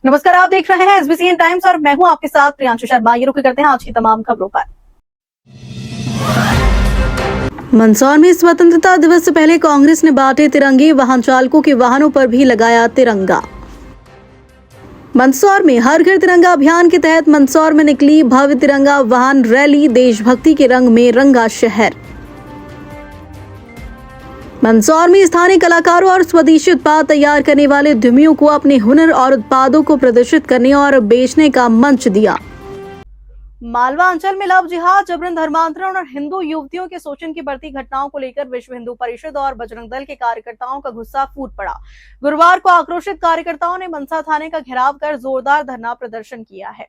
नमस्कार, आप देख रहे हैं एसबीसीएन टाइम्स और मैं हूं आपके साथ प्रियांशु शर्मा। ये रुक करते हैं आज की तमाम खबरों पर। मंदसौर में स्वतंत्रता दिवस से पहले कांग्रेस ने बांटे तिरंगे, वाहन चालकों के वाहनों पर भी लगाया तिरंगा। मंदसौर में हर घर तिरंगा अभियान के तहत मंदसौर में निकली भव्य तिरंगा वाहन रैली, देशभक्ति के रंग में रंगा शहर। मंदसौर में स्थानीय कलाकारों और स्वदेशी उत्पाद तैयार करने वाले उद्यमियों को अपने हुनर और उत्पादों को प्रदर्शित करने और बेचने का मंच दिया। मालवा अंचल में लव जिहाद, जबरन धर्मांतरण और हिंदू युवतियों के शोषण की बढ़ती घटनाओं को लेकर विश्व हिंदू परिषद और बजरंग दल के कार्यकर्ताओं का गुस्सा फूट पड़ा। गुरुवार को आक्रोशित कार्यकर्ताओं ने मनसा थाने का घेराव कर जोरदार धरना प्रदर्शन किया है।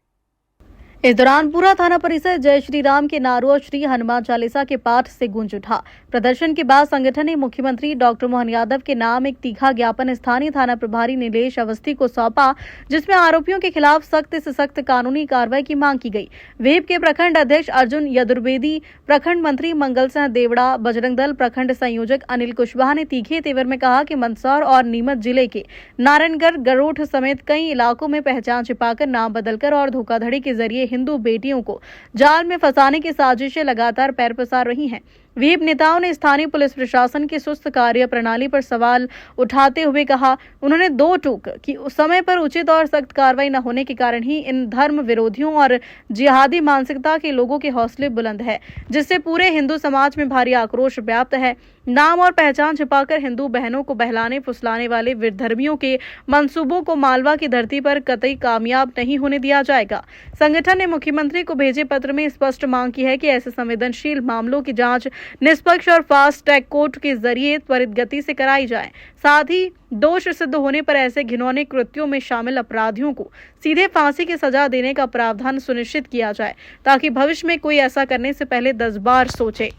इस दौरान पूरा थाना परिसर जय श्री राम के नारों और श्री हनुमान चालीसा के पाठ से गूंज उठा। प्रदर्शन के बाद संगठन ने मुख्यमंत्री डॉक्टर मोहन यादव के नाम एक तीखा ज्ञापन स्थानीय थाना प्रभारी नीलेश अवस्थी को सौंपा, जिसमें आरोपियों के खिलाफ सख्त से सख्त कानूनी कार्रवाई की मांग की गई। वेब के प्रखंड अध्यक्ष अर्जुन यदुर्वेदी, प्रखंड मंत्री मंगल सिंह देवड़ा, बजरंग दल प्रखंड संयोजक अनिल कुशवाहा ने तीखे तेवर में कहा कि मंदसौर और नीमच जिले के नारायणगढ़, गरोठ समेत कई इलाकों में पहचान छिपाकर, नाम बदलकर और धोखाधड़ी के जरिए हिंदू बेटियों को जाल में फंसाने की साजिशें लगातार पैर पसार रही हैं। वीप नेताओं ने स्थानीय पुलिस प्रशासन की सुस्त कार्य प्रणाली पर सवाल उठाते हुए कहा, उन्होंने दो टूक कि उस समय पर उचित और सख्त कार्रवाई न होने के कारण ही इन धर्म विरोधियों और जिहादी मानसिकता के लोगों के हौसले बुलंद है, जिससे पूरे हिंदू समाज में भारी आक्रोश व्याप्त है। नाम और पहचान छिपाकर हिंदू बहनों को बहलाने फुसलाने वाले विधर्मियों के मंसूबों को मालवा की धरती पर कतई कामयाब नहीं होने दिया जाएगा। संगठन ने मुख्यमंत्री को भेजे पत्र में स्पष्ट मांग की है कि ऐसे संवेदनशील मामलों की जांच निष्पक्ष और फास्ट ट्रैक कोर्ट के जरिए त्वरित गति से कराई जाए। साथ ही दोष सिद्ध होने पर ऐसे घिनौने कृत्यों में शामिल अपराधियों को सीधे फांसी की सजा देने का प्रावधान सुनिश्चित किया जाए, ताकि भविष्य में कोई ऐसा करने से पहले 10 बार सोचे।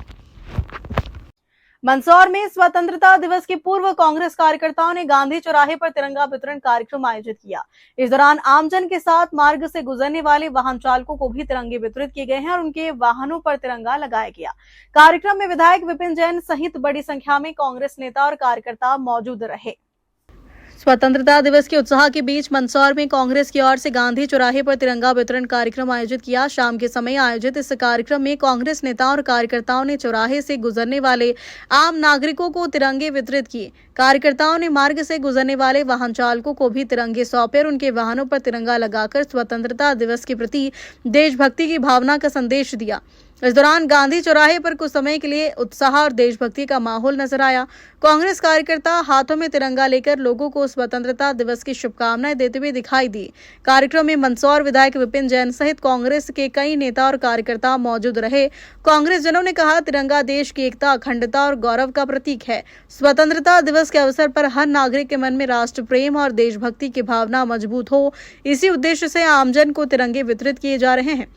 मंदसौर में स्वतंत्रता दिवस की पूर्व कांग्रेस कार्यकर्ताओं ने गांधी चौराहे पर तिरंगा वितरण कार्यक्रम आयोजित किया। इस दौरान आमजन के साथ मार्ग से गुजरने वाले वाहन चालकों को भी तिरंगे वितरित किए गए हैं और उनके वाहनों पर तिरंगा लगाया गया। कार्यक्रम में विधायक विपिन जैन सहित बड़ी संख्या में कांग्रेस नेता और कार्यकर्ता मौजूद रहे। स्वतंत्रता दिवस के उत्साह के बीच मंदसौर में कांग्रेस की ओर से गांधी चौराहे पर तिरंगा वितरण कार्यक्रम आयोजित किया। शाम के समय आयोजित इस कार्यक्रम में कांग्रेस नेताओं और कार्यकर्ताओं ने चौराहे से गुजरने वाले आम नागरिकों को तिरंगे वितरित किए। कार्यकर्ताओं ने मार्ग से गुजरने वाले वाहन चालकों को भी तिरंगे सौंपे और उनके वाहनों पर तिरंगा लगाकर स्वतंत्रता दिवस के प्रति देशभक्ति की भावना का संदेश दिया। इस दौरान गांधी चौराहे पर कुछ समय के लिए उत्साह और देशभक्ति का माहौल नजर आया। कांग्रेस कार्यकर्ता हाथों में तिरंगा लेकर लोगों को स्वतंत्रता दिवस की शुभकामनाएं देते हुए दिखाई दी। कार्यक्रम में मंदसौर विधायक विपिन जैन सहित कांग्रेस के कई नेता और कार्यकर्ता मौजूद रहे। कांग्रेस जनों ने कहा, तिरंगा देश की एकता, अखंडता और गौरव का प्रतीक है। स्वतंत्रता दिवस के अवसर पर हर नागरिक के मन में राष्ट्र प्रेम और देशभक्ति की भावना मजबूत हो, इसी उद्देश्य से आमजन को तिरंगे वितरित किए जा रहे हैं।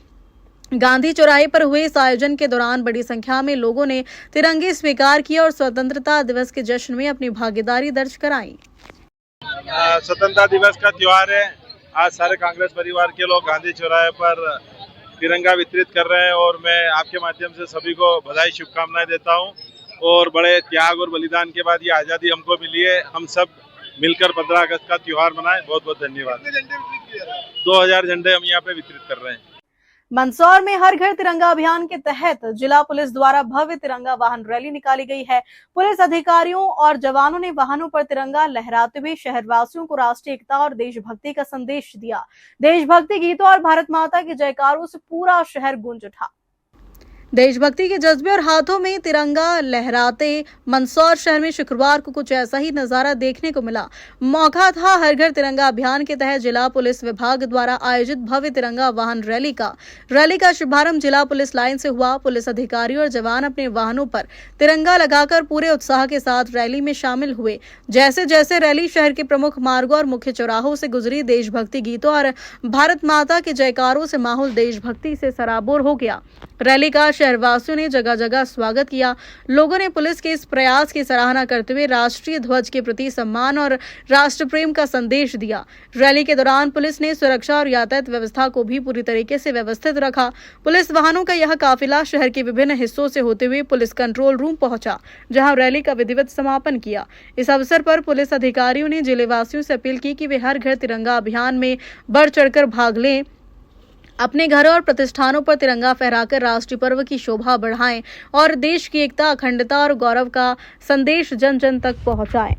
गांधी चौराहे पर हुए इस आयोजन के दौरान बड़ी संख्या में लोगों ने तिरंगे स्वीकार किए और स्वतंत्रता दिवस के जश्न में अपनी भागीदारी दर्ज कराई। स्वतंत्रता दिवस का त्योहार है। आज सारे कांग्रेस परिवार के लोग गांधी चौराहे पर तिरंगा वितरित कर रहे हैं और मैं आपके माध्यम से सभी को बधाई शुभकामनाएं देता हूं। और बड़े त्याग और बलिदान के बाद ये आज़ादी हमको मिली है। हम सब मिलकर 15 अगस्त का त्योहार मनाएं। बहुत बहुत धन्यवाद। 2000 झंडे हम यहाँ पे वितरित कर रहे हैं। मंदसौर में हर घर तिरंगा अभियान के तहत जिला पुलिस द्वारा भव्य तिरंगा वाहन रैली निकाली गई है। पुलिस अधिकारियों और जवानों ने वाहनों पर तिरंगा लहराते हुए शहरवासियों को राष्ट्रीय एकता और देशभक्ति का संदेश दिया। देशभक्ति गीतों और भारत माता के जयकारों से पूरा शहर गूंज उठा। देशभक्ति के जज्बे और हाथों में तिरंगा लहराते मंदसौर शहर में शुक्रवार को कुछ ऐसा ही नजारा देखने को मिला। मौका था हर घर तिरंगा अभियान के तहत जिला पुलिस विभाग द्वारा आयोजित भव्य तिरंगा वाहन रैली का शुभारंभ जिला पुलिस लाइन से हुआ। पुलिस अधिकारी और जवान अपने वाहनों पर तिरंगा लगाकर पूरे उत्साह के साथ रैली में शामिल हुए। जैसे जैसे रैली शहर के प्रमुख मार्गों और मुख्य चौराहों से गुजरी, देशभक्ति गीतों और भारत माता के जयकारों से माहौल देशभक्ति से सराबोर हो गया। रैली का शहरवासियों ने जगह जगह स्वागत किया। लोगों ने पुलिस के इस प्रयास की सराहना करते हुए राष्ट्रीय ध्वज के प्रति सम्मान और राष्ट्र प्रेम का संदेश दिया। रैली के दौरान पुलिस ने सुरक्षा और यातायात व्यवस्था को भी पूरी तरीके से व्यवस्थित रखा। पुलिस वाहनों का यह काफिला शहर के विभिन्न हिस्सों से होते हुए पुलिस कंट्रोल रूम पहुंचा, जहां रैली का विधिवत समापन किया। इस अवसर पर पुलिस अधिकारियों ने जिले वासियों से अपील की कि वे हर घर तिरंगा अभियान में बढ़ चढ़कर भाग लें, अपने घरों और प्रतिष्ठानों पर तिरंगा फहराकर राष्ट्रीय पर्व की शोभा बढ़ाएं और देश की एकता, अखंडता और गौरव का संदेश जन जन तक पहुंचाएं।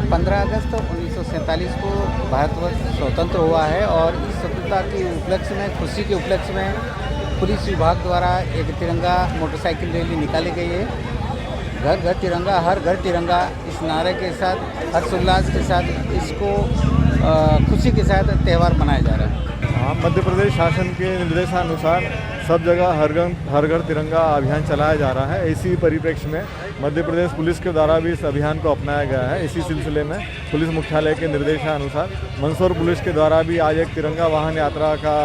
15 अगस्त 1947 को भारतवर्ष स्वतंत्र हुआ है और इस स्वतंत्रता के उपलक्ष्य में, खुशी के उपलक्ष्य में पुलिस विभाग द्वारा एक तिरंगा मोटरसाइकिल रैली निकाली गई है। घर घर तिरंगा, हर घर तिरंगा, इस नारे के साथ हर्षोल्लास के साथ इसको खुशी के साथ त्यौहार मनाया जा रहा है। हाँ, मध्य प्रदेश शासन के निर्देशानुसार सब जगह हर घर तिरंगा अभियान चलाया जा रहा है। इसी परिप्रेक्ष्य में मध्य प्रदेश पुलिस के द्वारा भी इस अभियान को अपनाया गया है। इसी सिलसिले में पुलिस मुख्यालय के निर्देशानुसार मंदसौर पुलिस के द्वारा भी आज एक तिरंगा वाहन यात्रा का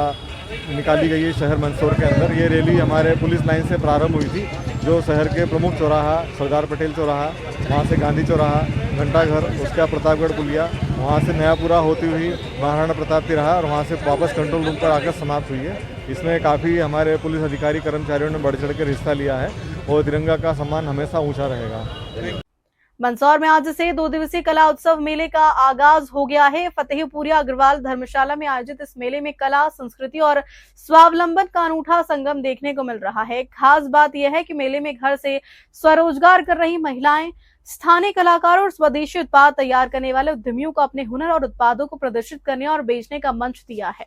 निकाली गई है शहर मंदसौर के अंदर। ये रैली हमारे पुलिस लाइन से प्रारंभ हुई थी, जो शहर के प्रमुख चौराहा, सरदार पटेल चौराहा, वहाँ से गांधी चौराहा, घंटाघर, उसका प्रतापगढ़ पुलिया, वहाँ से नयापुरा होती हुई महाराणा प्रताप तिराहा और वहाँ से वापस कंट्रोल रूम पर आकर समाप्त हुई है। इसमें काफ़ी हमारे पुलिस अधिकारी कर्मचारियों ने बढ़ चढ़ कर हिस्सा लिया है और तिरंगा का सम्मान हमेशा ऊँचा रहेगा। मंदसौर में आज से 2 दिवसीय कला उत्सव मेले का आगाज हो गया है। फतेहपुरिया अग्रवाल धर्मशाला में आयोजित इस मेले में कला, संस्कृति और स्वावलंबन का अनूठा संगम देखने को मिल रहा है। खास बात यह है कि मेले में घर से स्वरोजगार कर रही महिलाएं, स्थानीय कलाकारों और स्वदेशी उत्पाद तैयार करने वाले उद्यमियों को अपने हुनर और उत्पादों को प्रदर्शित करने और बेचने का मंच दिया है।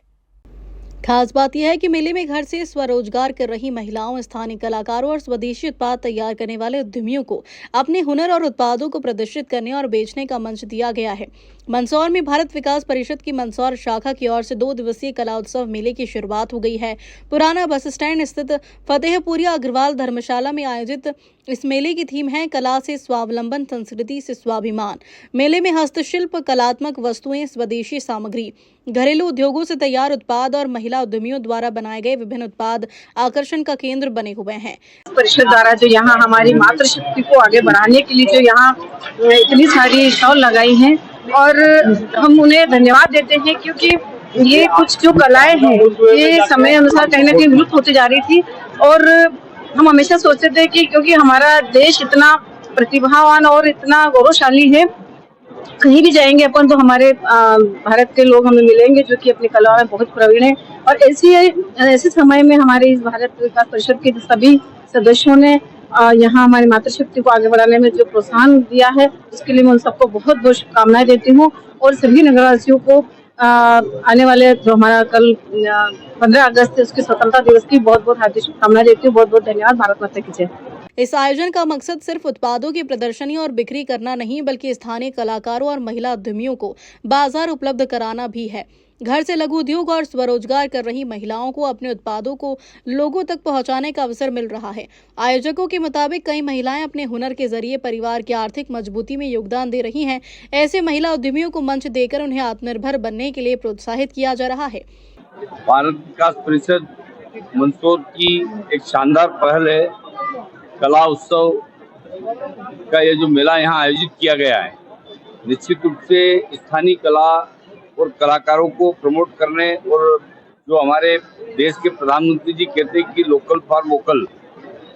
खास बात यह है कि मेले में घर से स्वरोजगार कर रही महिलाओं, स्थानीय कलाकारों और स्वदेशी उत्पाद तैयार करने वाले उद्यमियों को अपने हुनर और उत्पादों को प्रदर्शित करने और बेचने का मंच दिया गया है। मंदसौर में भारत विकास परिषद की मंदसौर शाखा की ओर से 2 दिवसीय कला उत्सव मेले की शुरुआत हो गई है। पुराना बस स्टैंड स्थित फतेहपुरिया अग्रवाल धर्मशाला में आयोजित इस मेले की थीम है कला से स्वावलंबन, संस्कृति से स्वाभिमान। मेले में हस्तशिल्प, कलात्मक वस्तुएं, स्वदेशी सामग्री, घरेलू उद्योगों से तैयार उत्पाद और महिला उद्यमियों द्वारा बनाए गए विभिन्न उत्पाद आकर्षण का केंद्र बने हुए हैं। परिषद द्वारा जो यहाँ हमारी मातृशक्ति को आगे बढ़ाने के लिए जो यहाँ इतनी सारी स्टॉल लगाई हैं और हम उन्हें धन्यवाद देते हैं, क्योंकि ये कुछ जो कलाएं हैं ये समय अनुसार कहीं ना कहीं विलुप्त होती जा रही थी और हम हमेशा सोचते थे कि क्योंकि हमारा देश इतना प्रतिभावान और इतना गौरवशाली है, कहीं भी जाएंगे अपन तो हमारे भारत के लोग हमें मिलेंगे जो कि अपनी कला में बहुत प्रवीण है। और ऐसे समय में हमारे इस भारत विकास परिषद के सभी सदस्यों ने यहाँ हमारी मातृशक्ति को आगे बढ़ाने में जो प्रोत्साहन दिया है, उसके लिए मैं उन सबको बहुत बहुत शुभकामनाएं देती हूँ और सभी नगरवासियों को आने वाले जो हमारा कल 15 अगस्त है उसके स्वतंत्रता दिवस की बहुत बहुत हार्दिक शुभकामनाएं देती हूँ। बहुत बहुत धन्यवाद। भारत माता की जय। इस आयोजन का मकसद सिर्फ उत्पादों की प्रदर्शनी और बिक्री करना नहीं, बल्कि स्थानीय कलाकारों और महिला उद्यमियों को बाजार उपलब्ध कराना भी है। घर से लघु उद्योग और स्वरोजगार कर रही महिलाओं को अपने उत्पादों को लोगों तक पहुंचाने का अवसर मिल रहा है। आयोजकों के मुताबिक कई महिलाएं अपने हुनर के जरिए परिवार की आर्थिक मजबूती में योगदान दे रही हैं। ऐसे महिला उद्यमियों को मंच देकर उन्हें आत्मनिर्भर बनने के लिए प्रोत्साहित किया जा रहा है। भारत विकास परिषद मंदसौर की एक शानदार पहल है, कला उत्सव का ये जो मेला यहाँ आयोजित किया गया है, निश्चित रूप से स्थानीय कला और कलाकारों को प्रमोट करने और जो हमारे देश के प्रधानमंत्री जी कहते हैं कि लोकल फॉर वोकल,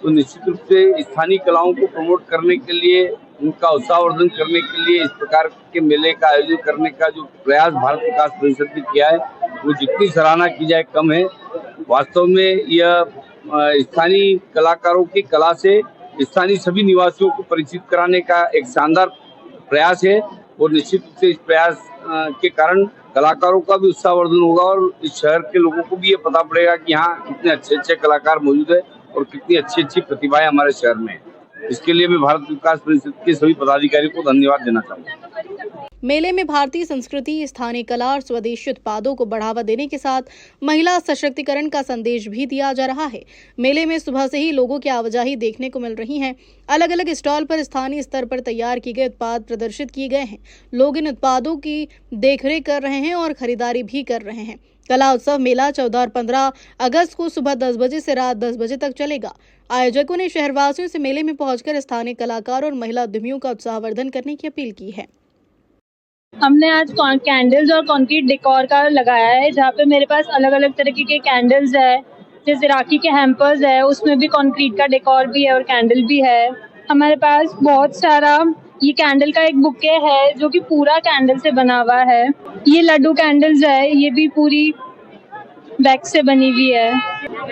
तो निश्चित रूप से स्थानीय कलाओं को प्रमोट करने के लिए, उनका उत्साहवर्धन करने के लिए इस प्रकार के मेले का आयोजन करने का जो प्रयास भारत विकास परिषद ने किया है वो जितनी सराहना की जाए कम है। वास्तव में यह स्थानीय कलाकारों की कला से स्थानीय सभी निवासियों को परिचित कराने का एक शानदार प्रयास है और निश्चित रूप से इस प्रयास के कारण कलाकारों का भी उत्साहवर्धन होगा और इस शहर के लोगों को भी ये पता पड़ेगा कि यहाँ कितने अच्छे अच्छे कलाकार मौजूद है और कितनी अच्छी अच्छी प्रतिभाएं हमारे शहर में है। इसके लिए मैं भारत विकास परिषद के सभी पदाधिकारियों को धन्यवाद देना चाहूँगा। मेले में भारतीय संस्कृति, स्थानीय कला और स्वदेशी उत्पादों को बढ़ावा देने के साथ महिला सशक्तिकरण का संदेश भी दिया जा रहा है। मेले में सुबह से ही लोगों की आवाजाही देखने को मिल रही है। अलग अलग स्टॉल पर स्थानीय स्तर पर तैयार किए गए उत्पाद प्रदर्शित किए गए हैं। लोग इन उत्पादों की देखरेख कर रहे हैं और खरीदारी भी कर रहे हैं। कला उत्सव मेला 14 और 15 अगस्त को सुबह 10 बजे से रात 10 बजे तक चलेगा। आयोजकों ने शहरवासियों से मेले में पहुंचकर स्थानीय कलाकारों और महिला उद्यमियों का उत्साहवर्धन करने की अपील की है। हमने आज कैंडल्स और कंक्रीट डेकोर का लगाया है, जहाँ पे मेरे पास अलग अलग तरीके के कैंडल्स है, जैसे राखी के हैम्पर्स है, उसमें भी कंक्रीट का डेकोर भी है और कैंडल भी है। हमारे पास बहुत सारा ये कैंडल का एक बुके है जो कि पूरा कैंडल से बना हुआ है। ये लड्डू कैंडल्स है, ये भी पूरी वैक्स से बनी हुई है।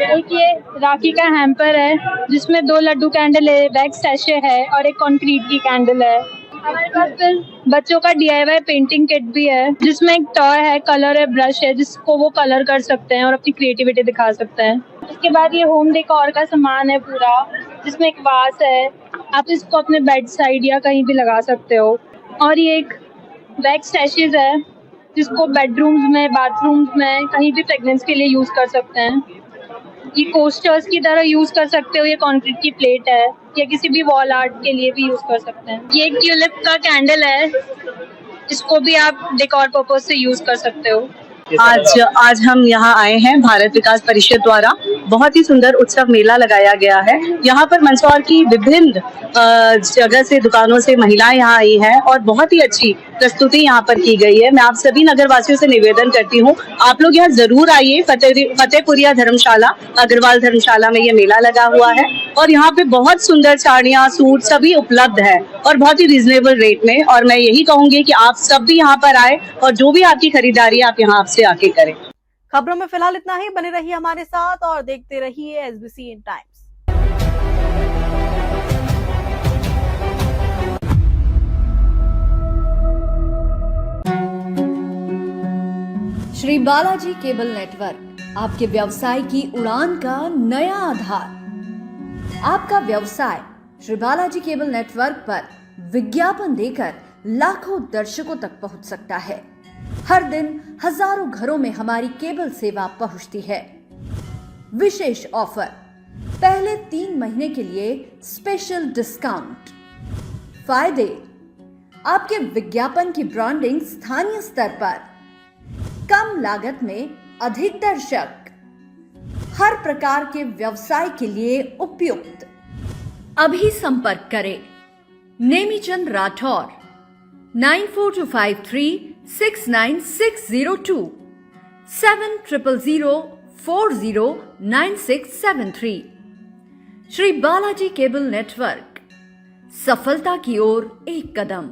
एक ये राखी का हैम्पर है जिसमें 2 लड्डू कैंडल है, वैक्स सैशे है और एक कंक्रीट की कैंडल है। हमारे पास फिर बच्चों का DIY पेंटिंग किट भी है जिसमें एक टॉय है, कलर है, ब्रश है जिसको वो कलर कर सकते हैं और अपनी क्रिएटिविटी दिखा सकते हैं। उसके बाद ये होम डेकोर का सामान है पूरा, जिसमें एक वास है, आप इसको अपने बेड साइड या कहीं भी लगा सकते हो। और ये एक वैक्स सैशेज है जिसको बेडरूम्स में, बाथरूम्स में कहीं भी फ्रेग्रेंस के लिए यूज कर सकते हैं। ये कोस्टर्स की तरह यूज कर सकते हो, ये कंक्रीट की प्लेट है या किसी भी वॉल आर्ट के लिए भी यूज कर सकते हैं। ये एक ट्यूलिप का कैंडल है, इसको भी आप डेकोर पर्पज से यूज कर सकते हो। आज हम यहाँ आए हैं भारत विकास परिषद द्वारा बहुत ही सुंदर उत्सव मेला लगाया गया है। यहाँ पर मंदसौर की विभिन्न जगह से, दुकानों से महिलाएं यहाँ आई हैं और बहुत ही अच्छी प्रस्तुति यहाँ पर की गई है। मैं आप सभी नगरवासियों से निवेदन करती हूँ, आप लोग यहाँ जरूर आइए। फतेहपुरिया धर्मशाला, अग्रवाल धर्मशाला में ये मेला लगा हुआ है और यहाँ पे बहुत सुंदर साड़ियाँ, सूट सभी उपलब्ध है और बहुत ही रिजनेबल रेट में। और मैं यही कहूंगी कि आप सब भी यहाँ पर आए और जो भी आपकी खरीदारी आप यहाँ आपसे आके करें। खबरों में फिलहाल इतना ही। बने रहिए हमारे साथ और देखते रहिए SBC in times. Shri Balaji cable network, आपके व्यवसाय की उड़ान का नया आधार। आपका व्यवसाय श्री बालाजी केबल नेटवर्क पर विज्ञापन देकर लाखों दर्शकों तक पहुंच सकता है। हर दिन हजारों घरों में हमारी केबल सेवा पहुंचती है। विशेष ऑफर, पहले 3 महीने के लिए स्पेशल डिस्काउंट। फायदे, आपके विज्ञापन की ब्रांडिंग स्थानीय स्तर पर, कम लागत में अधिक दर्शक, हर प्रकार के व्यवसाय के लिए उपयुक्त। अभी संपर्क करें नेमीचंद राठौर 9425369602 7000409673। श्री बालाजी केबल नेटवर्क, सफलता की ओर एक कदम।